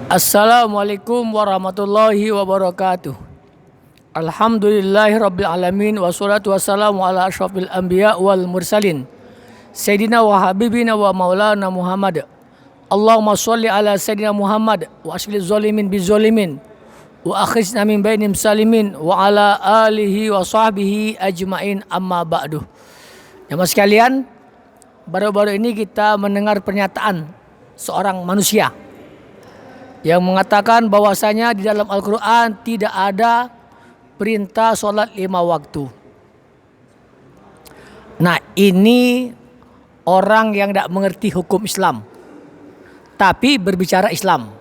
Assalamualaikum warahmatullahi wabarakatuh. Alhamdulillahirabbil alamin wassalatu wassalamu ala asyrafil anbiya wal mursalin. Sayyidina wa habibina wa maulana Muhammad. Allahumma sholli ala sayyidina Muhammad wa ashlil zalimin bizalimin wa akhrijna min bainim salimin wa ala alihi wa sahbihi ajmain amma ba'du. Jemaah sekalian, baru-baru ini kita mendengar pernyataan seorang manusia yang mengatakan bahwasanya di dalam Al-Quran tidak ada perintah sholat 5 waktu. Nah, ini orang yang tidak mengerti hukum Islam, tapi berbicara Islam.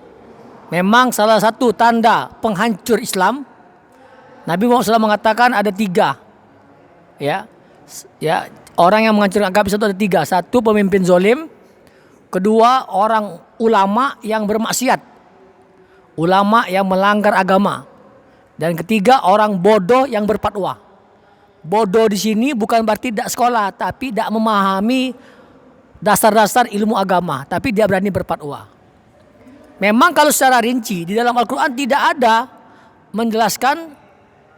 Memang salah satu tanda penghancur Islam, Nabi Muhammad SAW mengatakan ada 3. Ya, orang yang menghancurkan agama Islam itu ada 3. 1, pemimpin zalim. 2, orang ulama yang bermaksiat, ulama yang melanggar agama. Dan 3, orang bodoh yang berfatwa. Bodoh di sini bukan berarti tidak sekolah, tapi tidak memahami dasar-dasar ilmu agama, tapi dia berani berfatwa. Memang kalau secara rinci di dalam Al-Quran tidak ada menjelaskan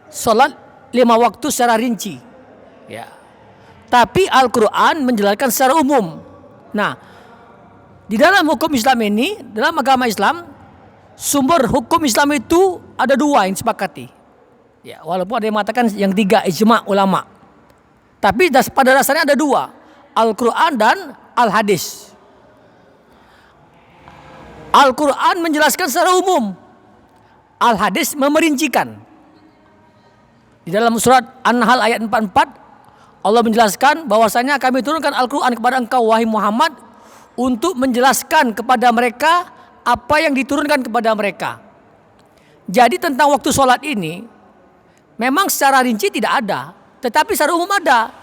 sholat 5 waktu secara rinci. Ya. Tapi Al-Quran menjelaskan secara umum. Nah, di dalam hukum Islam ini, dalam agama Islam, sumber hukum Islam itu ada 2 yang disepakati. Ya, walaupun ada yang mengatakan yang 3 ijma ulama. Tapi pada dasarnya ada 2, Al-Quran dan Al-Hadis. Al-Quran menjelaskan secara umum, Al-Hadis memerincikan. Di dalam surat An-Nahl ayat 44, Allah menjelaskan bahwasanya kami turunkan Al-Quran kepada engkau wahai Muhammad untuk menjelaskan kepada mereka apa yang diturunkan kepada mereka. Jadi tentang waktu sholat ini memang secara rinci tidak ada, tetapi secara umum ada.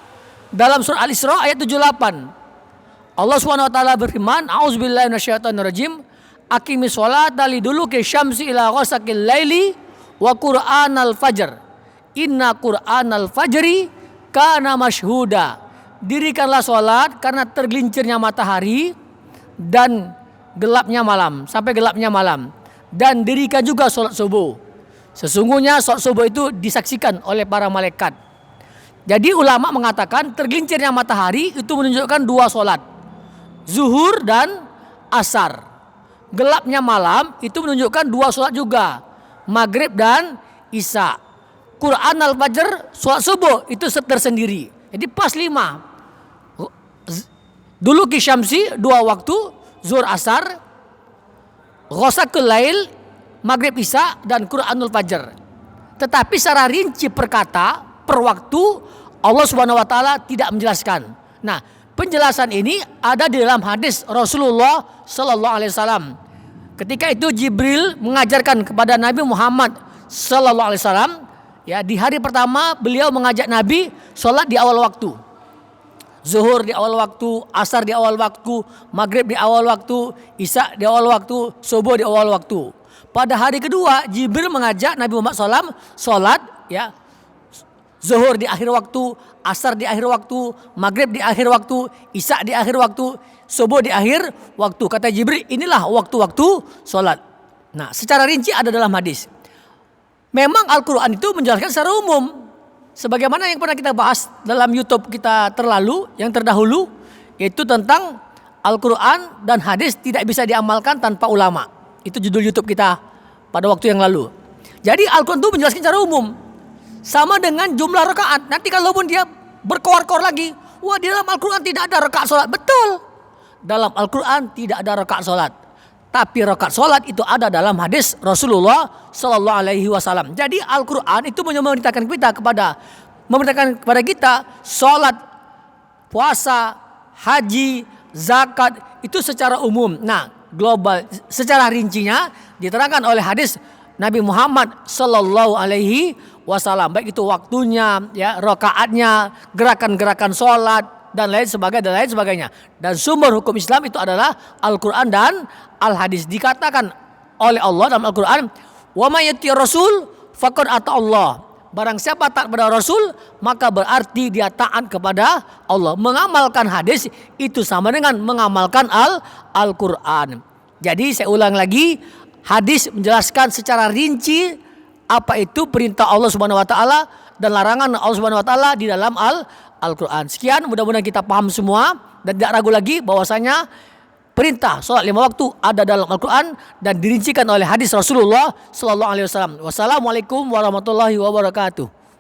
Dalam surah Al-Isra ayat 78, Allah SWT berfirman, A'udzubillahi minasyaitonirrajim, aqimis sholata liduluki syamsi ila ghasaqil laili wa qur'anal fajr. Inna qur'anal fajri kana masyhuda. Dirikanlah sholat karena tergelincirnya matahari dan gelapnya malam, sampai gelapnya malam. Dan dirikan juga sholat subuh. Sesungguhnya sholat subuh itu disaksikan oleh para malaikat. Jadi ulama mengatakan tergelincirnya matahari itu menunjukkan 2 sholat, zuhur dan asar. Gelapnya malam itu menunjukkan 2 sholat juga, maghrib dan isya. Quran al-fajr, sholat subuh itu tersendiri. Jadi pas 5. Dulu kisyamsi 2 waktu, zuhur asar, ghasaqul lail, maghrib isya, dan Quranul fajr. Tetapi secara rinci per kata, per waktu, Allah Subhanahu wa taala tidak menjelaskan. Nah, penjelasan ini ada di dalam hadis Rasulullah sallallahu alaihi wasallam. Ketika itu Jibril mengajarkan kepada Nabi Muhammad sallallahu alaihi wasallam, ya, di hari pertama beliau mengajak Nabi sholat di awal waktu. Zuhur di awal waktu, asar di awal waktu, maghrib di awal waktu, isya di awal waktu, subuh di awal waktu. Pada hari kedua Jibril mengajak Nabi Muhammad SAW sholat, ya, zuhur di akhir waktu, asar di akhir waktu, maghrib di akhir waktu, isya di akhir waktu, subuh di akhir waktu. Kata Jibril, inilah waktu-waktu sholat. Nah, secara rinci ada dalam hadis. Memang Al-Quran itu menjelaskan secara umum, sebagaimana yang pernah kita bahas dalam YouTube kita yang terdahulu, yaitu tentang Al-Quran dan hadis tidak bisa diamalkan tanpa ulama. Itu judul YouTube kita pada waktu yang lalu. Jadi Al-Quran itu menjelaskan secara umum, sama dengan jumlah rakaat. Nanti kalaupun dia berkoar-koar lagi, wah, di dalam Al-Quran tidak ada rakaat sholat. Betul, dalam Al-Quran tidak ada rakaat sholat, tapi rakaat sholat itu ada dalam hadis Rasulullah Sallallahu Alaihi Wasallam. Jadi Al-Quran itu memerintahkan kepada kita sholat, puasa, haji, zakat itu secara umum. Nah, global, secara rincinya diterangkan oleh hadis Nabi Muhammad Sallallahu Alaihi Wasallam. Baik itu waktunya, ya, rakaatnya, gerakan-gerakan sholat dan lain sebagainya. Dan sumber hukum Islam itu adalah Al-Quran dan Al-Hadis. Dikatakan oleh Allah dalam Al-Quran, wa may yuti rasul faqad ata Allah. Barang siapa taat kepada Rasul, maka berarti dia taat kepada Allah. Mengamalkan hadis itu sama dengan mengamalkan Al-Quran. Jadi saya ulang lagi, hadis menjelaskan secara rinci apa itu perintah Allah Subhanahu wa taala dan larangan Allah Subhanahu wa taala di dalam Al-Qur'an. Sekian, mudah-mudahan kita paham semua dan tidak ragu lagi bahwasanya perintah salat 5 waktu ada dalam Al-Qur'an dan dirincikan oleh hadis Rasulullah sallallahu alaihi wasallam. Wassalamualaikum warahmatullahi wabarakatuh.